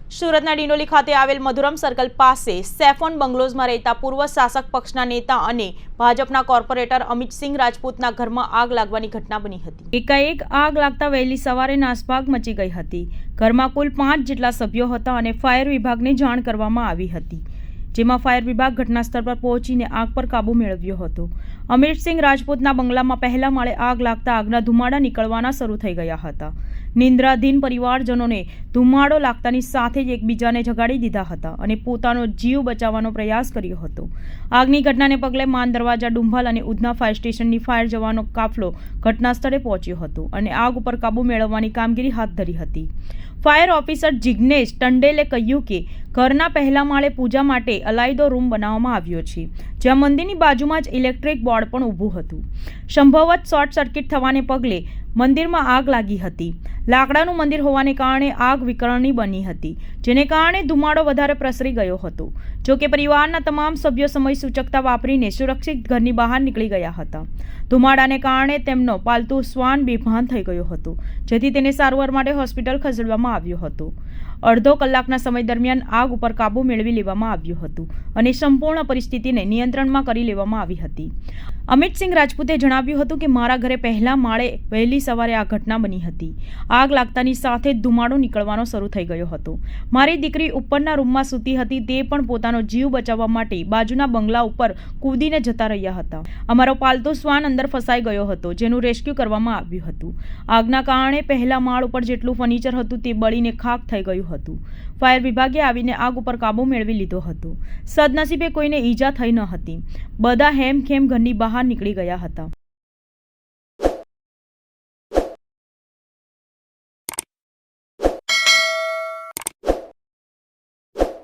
સુરતના ડિંડોલી ખાતે આવેલ મધુરમ સર્કલ પાસે સેફોન બંગલોઝમાં રહેતા પૂર્વ શાસક પક્ષના નેતા અને ભાજપના કોર્પોરેટર અમિતસિંહ રાજપૂતના ઘરમાં આગ લાગવાની ઘટના બની હતી। એકાએક આગ લાગતા વહેલી સવારે નાસભાગ મચી ગઈ હતી। ઘરમાં કુલ 5 જેટલા સભ્યો હતા અને ફાયર વિભાગને જાણ કરવામાં આવી હતી, જેમાં ફાયર વિભાગ ઘટનાસ્થળ પર પહોંચીને આગ પર કાબૂ મેળવ્યો હતો। અમિતસિંહ રાજપૂતના બંગલામાં પહેલા માળે આગ લાગતા આગના ધુમાડા નીકળવાના શરૂ થઈ ગયા હતા। નિંદ્રાધીન પરિવારજનોને ધુમાડો લાગતાની સાથે જ એકબીજાને જગાડી દીધા હતા અને પોતાનો જીવ બચાવવાનો પ્રયાસ કર્યો હતો। આગની ઘટનાને પગલે માન દરવાજા, ડુંભાલ અને ઉધના ફાયર સ્ટેશનની ફાયર જવાનો કાફલો ઘટનાસ્થળે પહોંચ્યો હતો અને આગ ઉપર કાબૂ મેળવવાની કામગીરી હાથ ધરી હતી। ફાયર ઓફિસર જિગ્નેશ ટંડેલે કહ્યું કે ઘરના પહેલા માળે પૂજા માટે અલાયદો રૂમ બનાવવામાં આવ્યો છે, જ્યાં મંદિરની બાજુમાં જ ઇલેક્ટ્રિક બોર્ડ પણ ઊભું હતું। સંભવત શોર્ટ સર્કિટ થવાને પગલે મંદિરમાં આગ લાગી હતી। લાકડાનું મંદિર હોવાને કારણે આગ વિકર્ણની બની હતી, જેને કારણે ધુમાડો વધારે પ્રસરી ગયો હતો। જો કે પરિવારના તમામ સભ્યો સમય સૂચકતા વાપરીને સુરક્ષિત ઘરની બહાર નીકળી ગયા હતા। ધુમાડાને કારણે તેમનો પાલતુ શ્વાન બેભાન થઈ ગયો હતો, જેથી તેને સારવાર માટે હોસ્પિટલ ખસેડવામાં આવ્યો હતો। અડધો કલાકના સમય દરમિયાન આગ ઉપર કાબૂ મેળવી લેવામાં આવ્યું હતું અને સંપૂર્ણ પરિસ્થિતિને નિયંત્રણમાં કરી લેવામાં આવી હતી। અમિતસિંહ રાજપૂતે જણાવ્યું હતું કે મારા ઘરે પહેલા માળે વહેલી સવારે આ ઘટના બની હતી। આગ લાગતાની સાથે જ ધુમાડો નીકળવાનો શરૂ થઈ ગયો હતો। મારી દીકરી ઉપરના રૂમમાં સૂતી હતી, તે પણ પોતાનો જીવ બચાવવા માટે બાજુના બંગલા ઉપર કૂદીને જતા રહ્યા હતા। અમારો પાલતુ શ્વાન અંદર ફસાઈ ગયો હતો, જેનું રેસ્ક્યુ કરવામાં આવ્યું હતું। આગના કારણે પહેલા માળ ઉપર જેટલું ફર્નિચર હતું તે બળીને ખાખ થઈ ગયું હતું। ફાયર વિભાગે આવીને આગ ઉપર કાબૂ મેળવી લીધો હતો। સદનસીબે કોઈને ઈજા થઈ ન હતી। બધા હેમખેમ ઘરની બહાર નીકળી ગયા હતા।